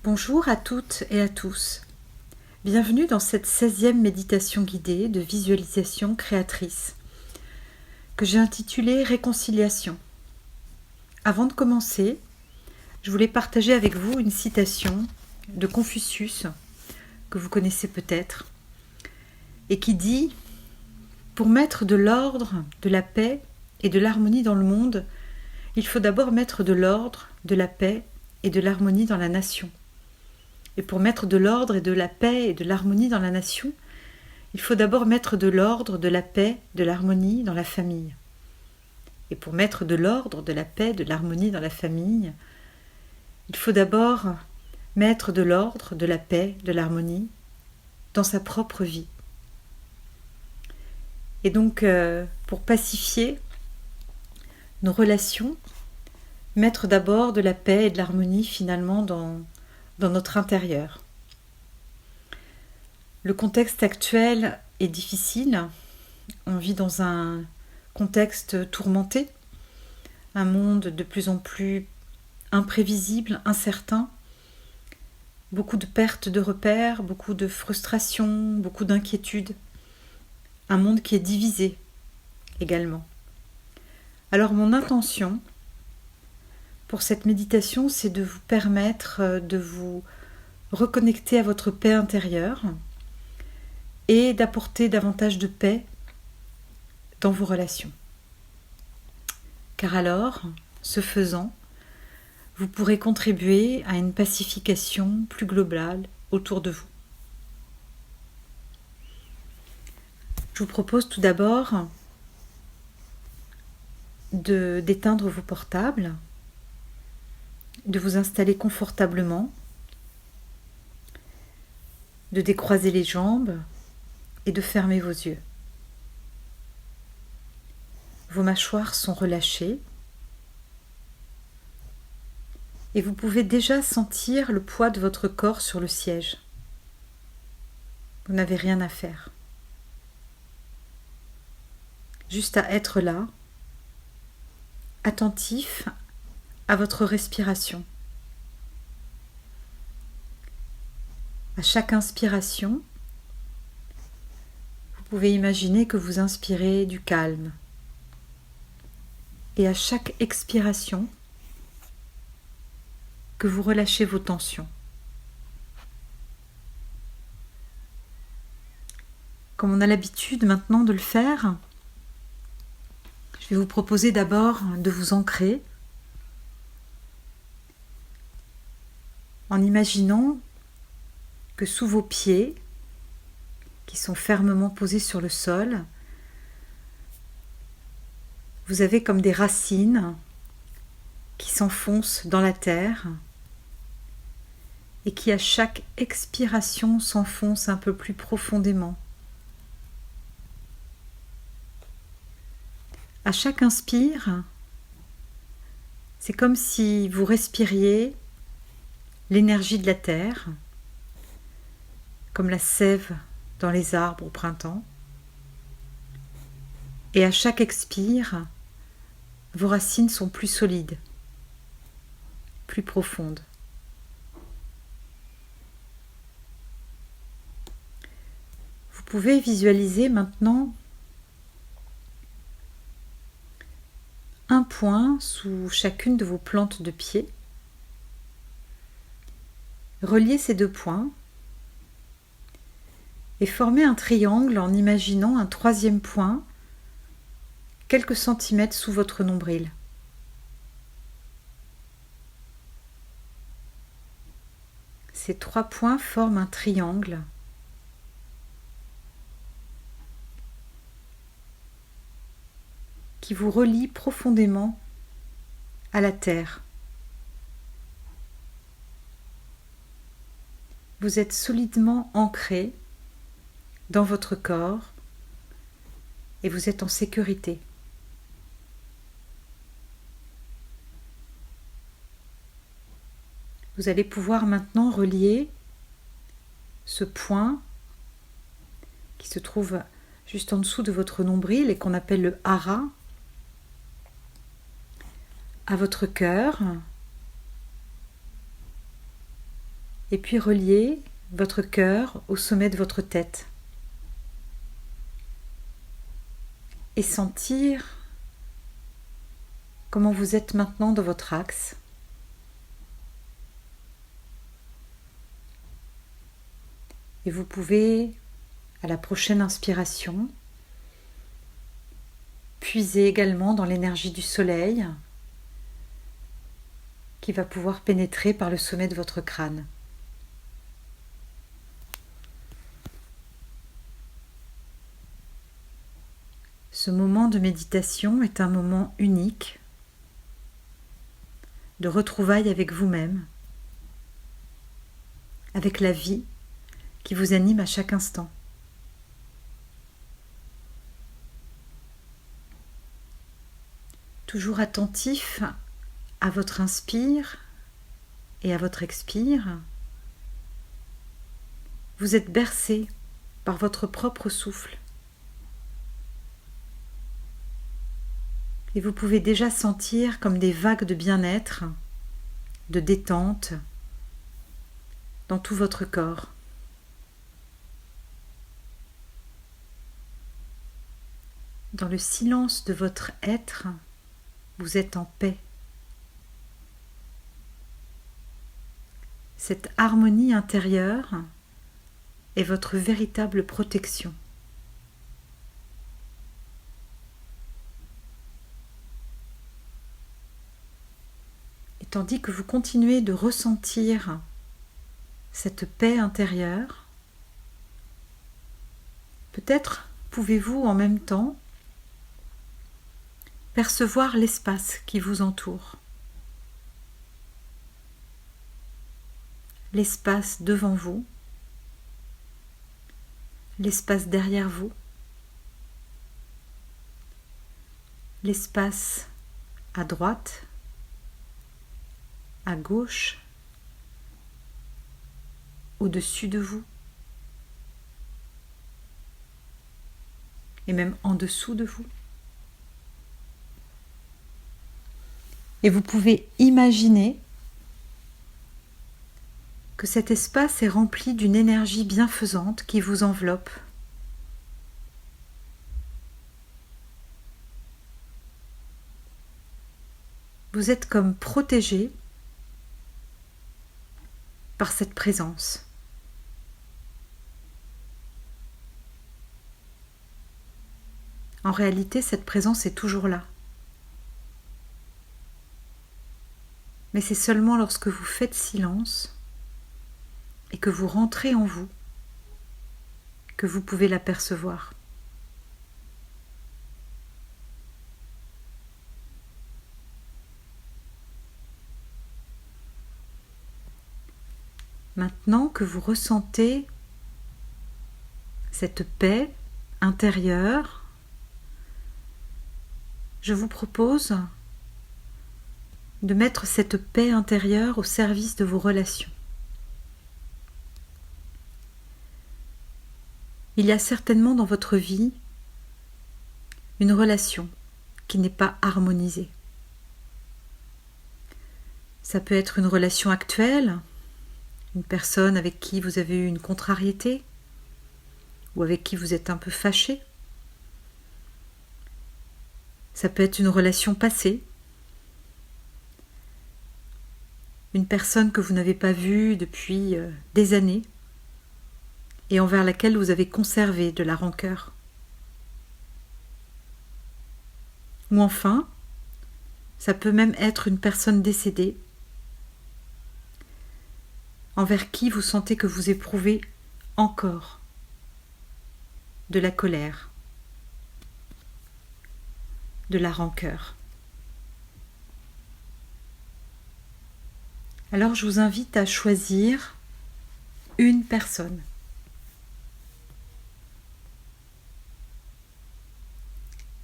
Bonjour à toutes et à tous. Bienvenue dans cette 16e méditation guidée de visualisation créatrice que j'ai intitulée Réconciliation. Avant de commencer, je voulais partager avec vous une citation de Confucius que vous connaissez peut-être et qui dit « Pour mettre de l'ordre, de la paix et de l'harmonie dans le monde, il faut d'abord mettre de l'ordre, de la paix et de l'harmonie dans la nation. Et pour mettre de l'ordre et de la paix et de l'harmonie dans la nation, il faut d'abord mettre de l'ordre, de la paix, de l'harmonie dans la famille. Et pour mettre de l'ordre, de la paix, de l'harmonie dans la famille, il faut d'abord mettre de l'ordre, de la paix, de l'harmonie dans sa propre vie. Et donc, pour pacifier nos relations, mettre d'abord de la paix et de l'harmonie finalement dans notre intérieur. Le contexte actuel est difficile. On vit dans un contexte tourmenté, un monde de plus en plus imprévisible, incertain, beaucoup de pertes de repères, beaucoup de frustration, beaucoup d'inquiétudes, un monde qui est divisé également. Alors mon intention pour cette méditation, c'est de vous permettre de vous reconnecter à votre paix intérieure et d'apporter davantage de paix dans vos relations. Car alors, ce faisant, vous pourrez contribuer à une pacification plus globale autour de vous. Je vous propose tout d'abord d'éteindre vos portables, de vous installer confortablement, de décroiser les jambes et de fermer vos yeux. Vos mâchoires sont relâchées et vous pouvez déjà sentir le poids de votre corps sur le siège. Vous n'avez rien à faire. Juste à être là, attentif à votre respiration. À chaque inspiration, vous pouvez imaginer que vous inspirez du calme. Et à chaque expiration, que vous relâchez vos tensions. Comme on a l'habitude maintenant de le faire, je vais vous proposer d'abord de vous ancrer en imaginant que sous vos pieds, qui sont fermement posés sur le sol, vous avez comme des racines qui s'enfoncent dans la terre et qui à chaque expiration s'enfoncent un peu plus profondément. À chaque inspire, c'est comme si vous respiriez l'énergie de la terre, comme la sève dans les arbres au printemps. Et à chaque expire, vos racines sont plus solides, plus profondes. Vous pouvez visualiser maintenant un point sous chacune de vos plantes de pied. Reliez ces deux points et formez un triangle en imaginant un troisième point quelques centimètres sous votre nombril. Ces trois points forment un triangle qui vous relie profondément à la terre. Vous êtes solidement ancré dans votre corps et vous êtes en sécurité. Vous allez pouvoir maintenant relier ce point qui se trouve juste en dessous de votre nombril et qu'on appelle le hara à votre cœur Et puis reliez votre cœur au sommet de votre tête. Et sentir comment vous êtes maintenant dans votre axe. Et vous pouvez, à la prochaine inspiration, puiser également dans l'énergie du soleil qui va pouvoir pénétrer par le sommet de votre crâne. Ce moment de méditation est un moment unique de retrouvailles avec vous-même, avec la vie qui vous anime à chaque instant. Toujours attentif à votre inspire et à votre expire, vous êtes bercé par votre propre souffle. Et vous pouvez déjà sentir comme des vagues de bien-être, de détente dans tout votre corps. Dans le silence de votre être, vous êtes en paix. Cette harmonie intérieure est votre véritable protection. Et tandis que vous continuez de ressentir cette paix intérieure, peut-être pouvez-vous en même temps percevoir l'espace qui vous entoure. L'espace devant vous, l'espace derrière vous, l'espace à droite, à gauche, au-dessus de vous, et même en dessous de vous. Et vous pouvez imaginer que cet espace est rempli d'une énergie bienfaisante qui vous enveloppe. Vous êtes comme protégé par cette présence. En réalité, cette présence est toujours là. Mais c'est seulement lorsque vous faites silence et que vous rentrez en vous que vous pouvez l'apercevoir. Maintenant que vous ressentez cette paix intérieure, je vous propose de mettre cette paix intérieure au service de vos relations. Il y a certainement dans votre vie une relation qui n'est pas harmonisée. Ça peut être une relation actuelle, une personne avec qui vous avez eu une contrariété ou avec qui vous êtes un peu fâché. Ça peut être une relation passée, une personne que vous n'avez pas vue depuis des années et envers laquelle vous avez conservé de la rancœur. Ou enfin, ça peut même être une personne décédée envers qui vous sentez que vous éprouvez encore de la colère, de la rancœur. Alors je vous invite à choisir une personne.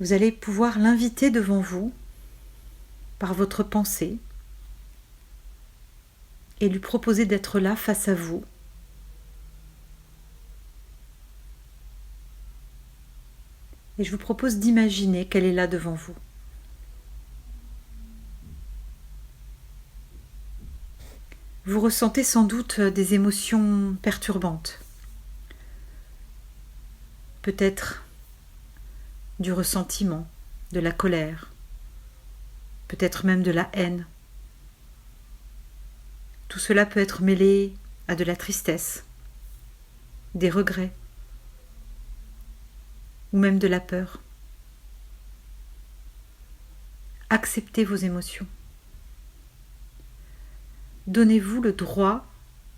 Vous allez pouvoir l'inviter devant vous par votre pensée et lui proposer d'être là face à vous. Et je vous propose d'imaginer qu'elle est là devant vous. Vous ressentez sans doute des émotions perturbantes. Peut-être du ressentiment, de la colère, peut-être même de la haine. Tout cela peut être mêlé à de la tristesse, des regrets ou même de la peur. Acceptez vos émotions. Donnez-vous le droit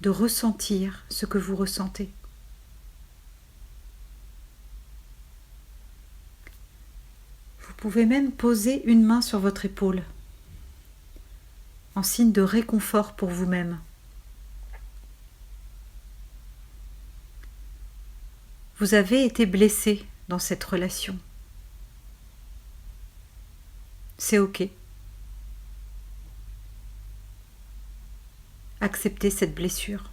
de ressentir ce que vous ressentez. Vous pouvez même poser une main sur votre épaule, en signe de réconfort pour vous-même. Vous avez été blessé dans cette relation. C'est ok. Acceptez cette blessure.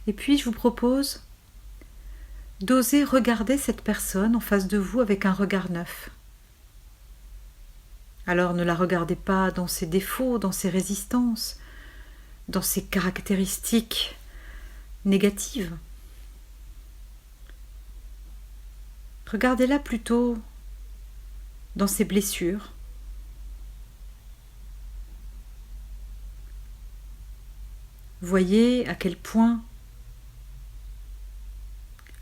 Et puis je vous propose d'oser regarder cette personne en face de vous avec un regard neuf. Alors ne la regardez pas dans ses défauts, dans ses résistances, dans ses caractéristiques négatives. Regardez-la plutôt dans ses blessures. Voyez à quel point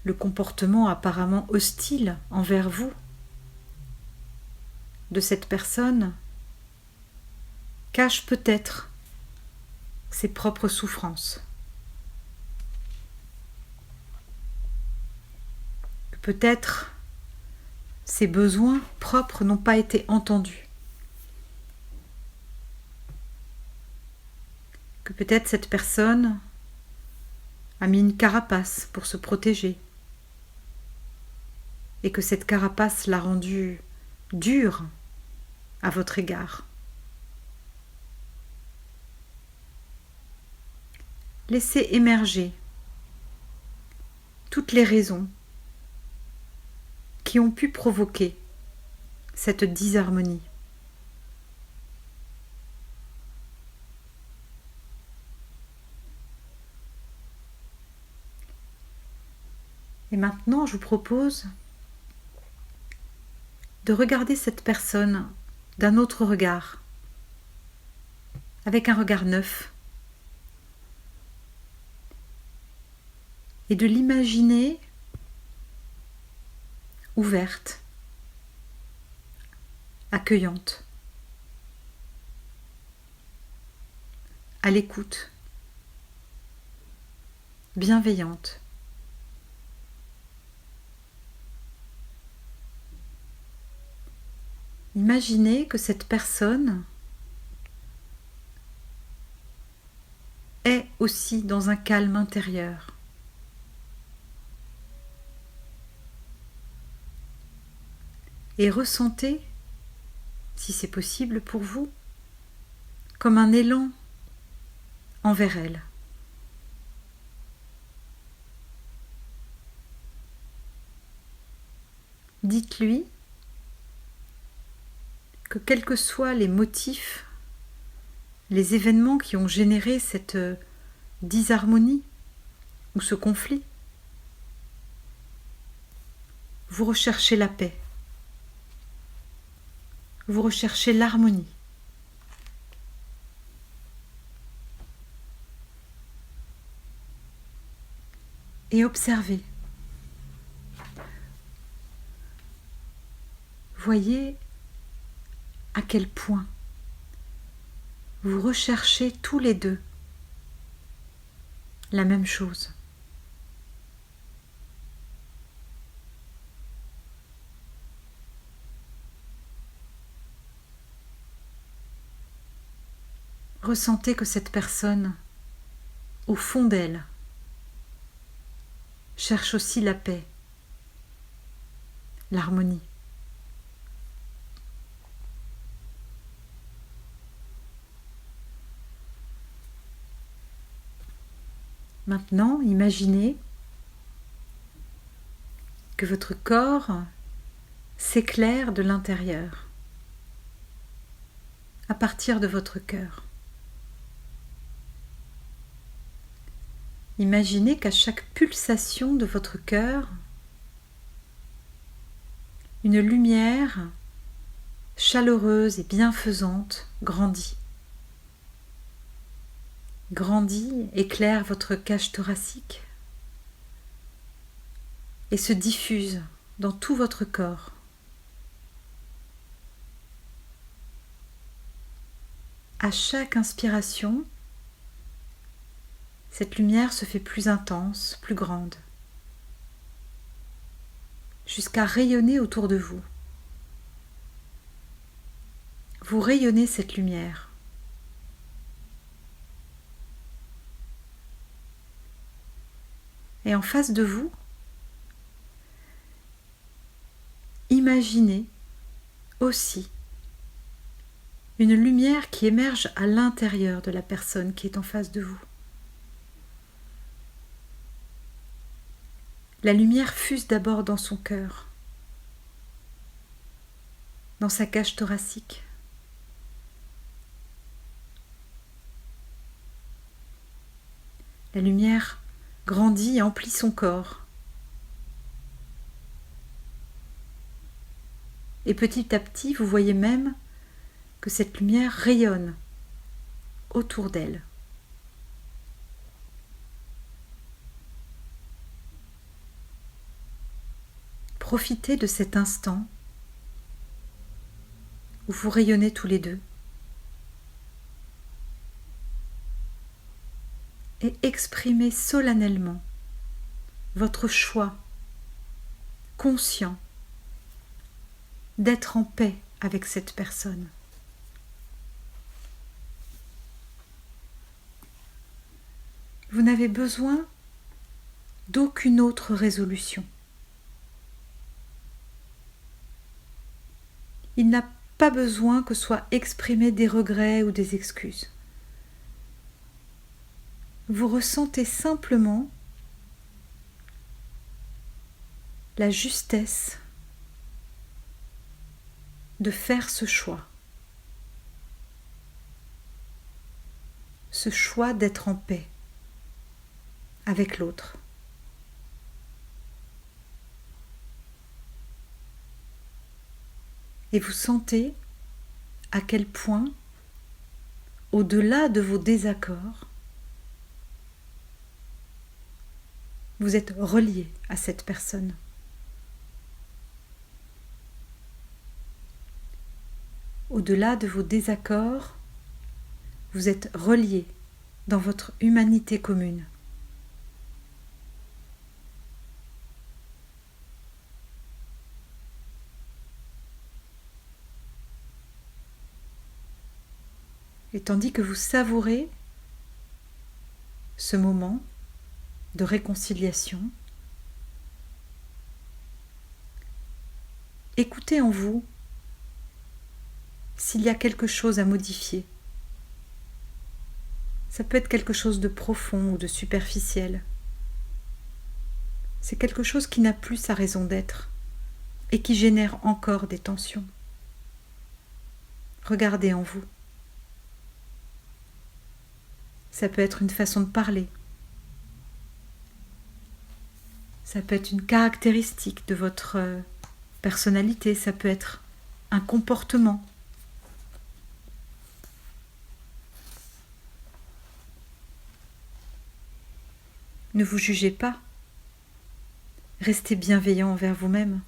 le comportement apparemment hostile envers vous de cette personne cache peut-être ses propres souffrances. Peut-être ses besoins propres n'ont pas été entendus. Que peut-être cette personne a mis une carapace pour se protéger et que cette carapace l'a rendue dure à votre égard. Laissez émerger toutes les raisons qui ont pu provoquer cette disharmonie. Et maintenant, je vous propose de regarder cette personne d'un autre regard, avec un regard neuf, et de l'imaginer ouverte, accueillante, à l'écoute, bienveillante. Imaginez que cette personne est aussi dans un calme intérieur. Et ressentez, si c'est possible pour vous, comme un élan envers elle. Dites-lui que quels que soient les motifs, les événements qui ont généré cette disharmonie ou ce conflit, vous recherchez la paix, vous recherchez l'harmonie. Et observez. Voyez à quel point vous recherchez tous les deux la même chose. Ressentez que cette personne, au fond d'elle, cherche aussi la paix, l'harmonie. Maintenant, imaginez que votre corps s'éclaire de l'intérieur, à partir de votre cœur. Imaginez qu'à chaque pulsation de votre cœur, une lumière chaleureuse et bienfaisante grandit. Grandit, éclaire votre cage thoracique et se diffuse dans tout votre corps. À chaque inspiration, cette lumière se fait plus intense, plus grande, jusqu'à rayonner autour de vous. Vous rayonnez cette lumière. Et en face de vous, imaginez aussi une lumière qui émerge à l'intérieur de la personne qui est en face de vous. La lumière fuse d'abord dans son cœur, dans sa cage thoracique. La lumière grandit et emplit son corps. Et petit à petit, vous voyez même que cette lumière rayonne autour d'elle. Profitez de cet instant où vous rayonnez tous les deux et exprimez solennellement votre choix conscient d'être en paix avec cette personne. Vous n'avez besoin d'aucune autre résolution. Il n'a pas besoin que soient exprimés des regrets ou des excuses. Vous ressentez simplement la justesse de faire ce choix d'être en paix avec l'autre. Et vous sentez à quel point, au-delà de vos désaccords, vous êtes relié à cette personne. Au-delà de vos désaccords, vous êtes relié dans votre humanité commune. Et tandis que vous savourez ce moment de réconciliation, écoutez en vous s'il y a quelque chose à modifier. Ça peut être quelque chose de profond ou de superficiel. C'est quelque chose qui n'a plus sa raison d'être et qui génère encore des tensions. Regardez en vous. Ça peut être une façon de parler. Ça peut être une caractéristique de votre personnalité. Ça peut être un comportement. Ne vous jugez pas. Restez bienveillant envers vous-même.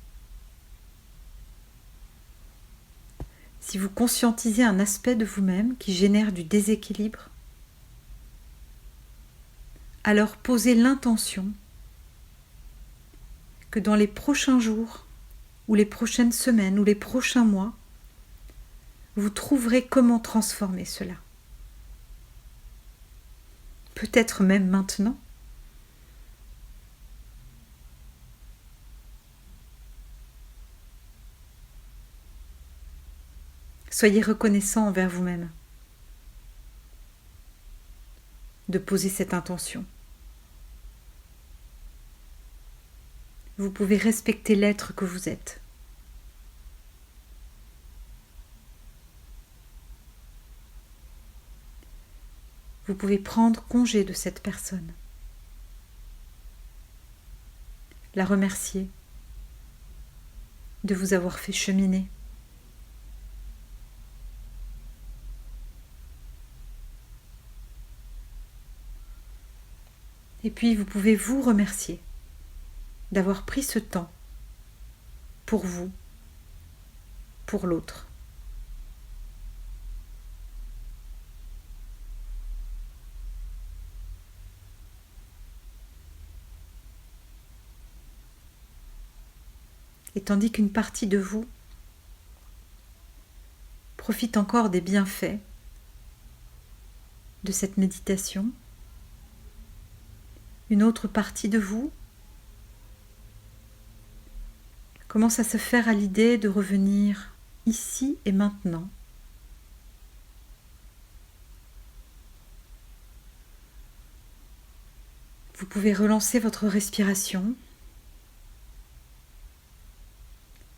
Si vous conscientisez un aspect de vous-même qui génère du déséquilibre, alors posez l'intention que dans les prochains jours, ou les prochaines semaines, ou les prochains mois, vous trouverez comment transformer cela. Peut-être même maintenant. Soyez reconnaissant envers vous-même de poser cette intention. Vous pouvez respecter l'être que vous êtes. Vous pouvez prendre congé de cette personne, la remercier de vous avoir fait cheminer. Et puis vous pouvez vous remercier d'avoir pris ce temps pour vous, pour l'autre. Et tandis qu'une partie de vous profite encore des bienfaits de cette méditation, une autre partie de vous commence à se faire à l'idée de revenir ici et maintenant. Vous pouvez relancer votre respiration,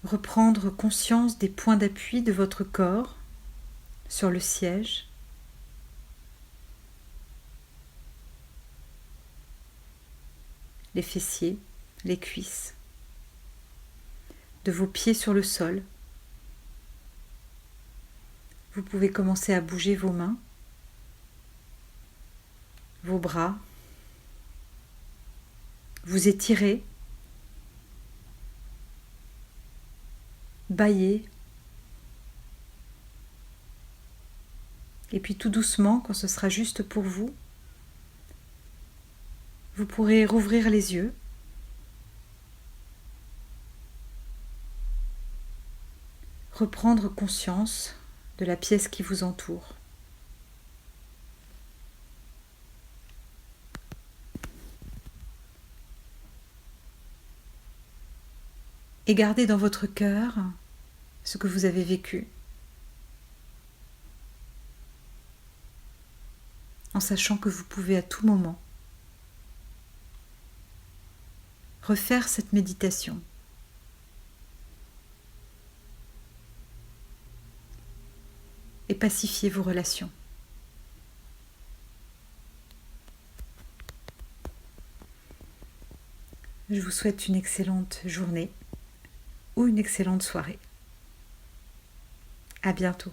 reprendre conscience des points d'appui de votre corps sur le siège. Les fessiers, les cuisses, de vos pieds sur le sol. Vous pouvez commencer à bouger vos mains, vos bras, vous étirer, bâiller. Et puis tout doucement, quand ce sera juste pour vous, vous pourrez rouvrir les yeux, reprendre conscience de la pièce qui vous entoure. Et gardez dans votre cœur ce que vous avez vécu, en sachant que vous pouvez à tout moment refaire cette méditation. Et pacifier vos relations. Je vous souhaite une excellente journée ou une excellente soirée. À bientôt.